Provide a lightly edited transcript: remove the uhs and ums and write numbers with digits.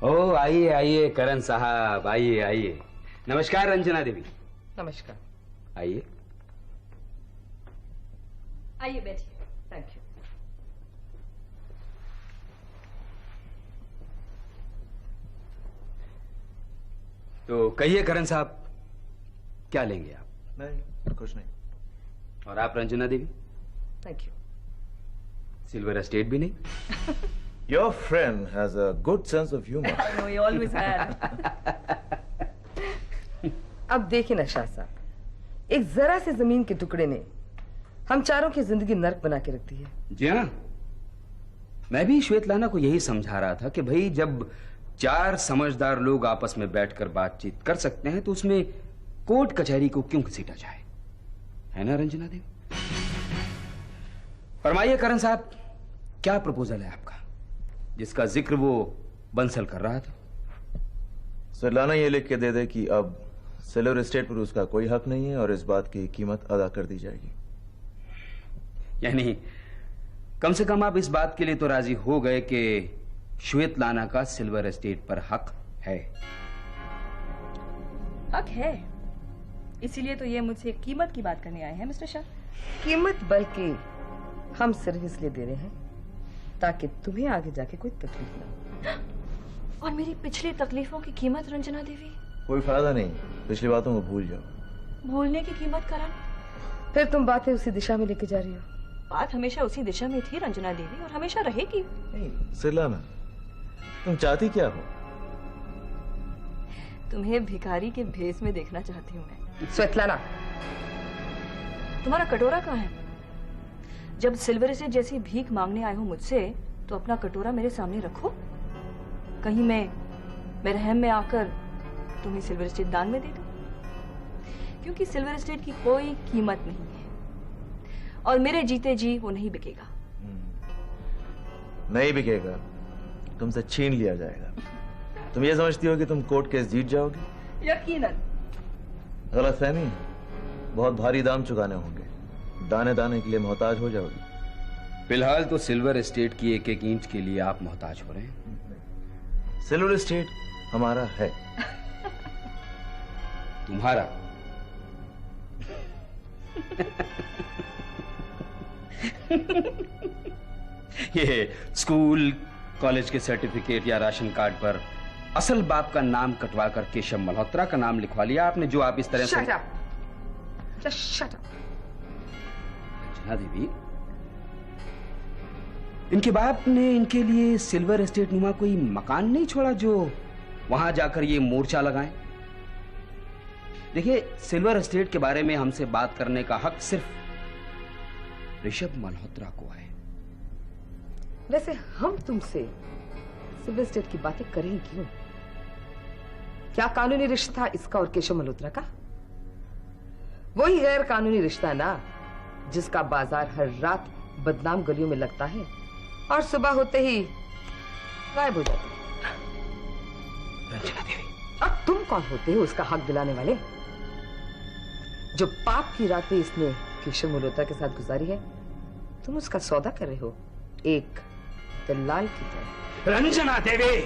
ओ आइए आइए करण साहब, आइए आइए। नमस्कार रंजना देवी। नमस्कार। आइए आइए बैठिए। Thank you. तो कहिए करण साहब, क्या लेंगे आप? नहीं, कुछ नहीं। और आप Ranjana Devi? Thank you. Silver estate भी नहीं? Your friend has a good sense of humor. I know, he always had. अब देखिए ना शाह साहब, एक जरा से जमीन के टुकड़े ने हम चारों की जिंदगी नर्क बना के रख दी है। जी हाँ, मैं भी श्वेतलाना को यही समझा रहा था कि भाई जब चार समझदार लोग आपस में बैठकर बातचीत कर सकते हैं तो उसमें कोर्ट कचहरी को क्यों घसीटा जाए, है ना रंजना देवी? फरमाइए करण साहब, क्या प्रपोजल है आपका जिसका जिक्र वो बंसल कर रहा था? स्वेतलाना ये लिख के दे दे कि अब सिल्वर एस्टेट पर उसका कोई हक नहीं है और इस बात की कीमत अदा कर दी जाएगी। यानी कम से कम आप इस बात के लिए तो राजी हो गए कि श्वेतलाना का सिल्वर एस्टेट पर हक है? हक है, इसीलिए तो ये मुझसे कीमत की बात करने आए हैं मिस्टर शाह। कीमत बल्कि हम सिर्फ इसलिए दे रहे हैं ताकि तुम्हें आगे जाके कोई तकलीफ ना हो। और मेरी पिछली तकलीफों की कीमत रंजना देवी? कोई फायदा नहीं, पिछली बातों को भूल जाओ। भूलने की कीमत करण? फिर तुम बातें उसी दिशा में लेके जा रही हो। बात हमेशा उसी दिशा में थी रंजना देवी, और हमेशा रहेगी। नहीं स्वेतलाना, तुम चाहती क्या हो? तुम्हें भिखारी के भेस में देखना चाहती हूँ मैं। स्वेतलाना, तुम्हारा कटोरा कहाँ है? जब सिल्वर से जैसी भीख मांगने आए हो मुझसे तो अपना कटोरा मेरे सामने रखो। कहीं मैं मेरे रहम में आकर तुम्हें सिल्वर एस्टेट दान में दे दूं, क्योंकि सिल्वर एस्टेट की कोई कीमत नहीं है और मेरे जीते जी वो नहीं बिकेगा। नहीं बिकेगा, तुमसे छीन लिया जाएगा। तुम ये समझती हो कि तुम कोर्ट केस जीत जाओगी? यकीनन। गलतफहमी है, बहुत भारी दाम चुकाने होंगे, दाने दाने के लिए मोहताज हो जाओगी। फिलहाल तो सिल्वर एस्टेट की एक एक इंच के लिए आप मोहताज हो रहे हैं। सिल्वर एस्टेट हमारा है। तुम्हारा? ये स्कूल कॉलेज के सर्टिफिकेट या राशन कार्ड पर असल बाप का नाम कटवा कर केशव मल्होत्रा का नाम लिखवा लिया आपने, जो आप इस तरह से। Shut up. Just shut up. Ranjana देवी, इनके बाप ने इनके लिए सिल्वर एस्टेट नुमा कोई मकान नहीं छोड़ा जो वहां जाकर ये मोर्चा लगाएं? देखिए, सिल्वर एस्टेट के बारे में हमसे बात करने का हक सिर्फ ऋषभ मल्होत्रा को है। वैसे हम तुमसे सिल्वर एस्टेट की बातें करें क्यों? क्या कानूनी रिश्ता था इसका और केशव मल्होत्रा का? वही गैर कानूनी रिश्ता ना जिसका बाजार हर रात बदनाम गलियों में लगता है और सुबह होते ही गायब हो जाता है। रंजना देवी, अब तुम कौन होते हो उसका हक दिलाने वाले? जो पाप की रातें इसने केशव मल्होत्रा के साथ गुजारी है, तुम उसका सौदा कर रहे हो एक दलाल की तरह। रंजना देवी।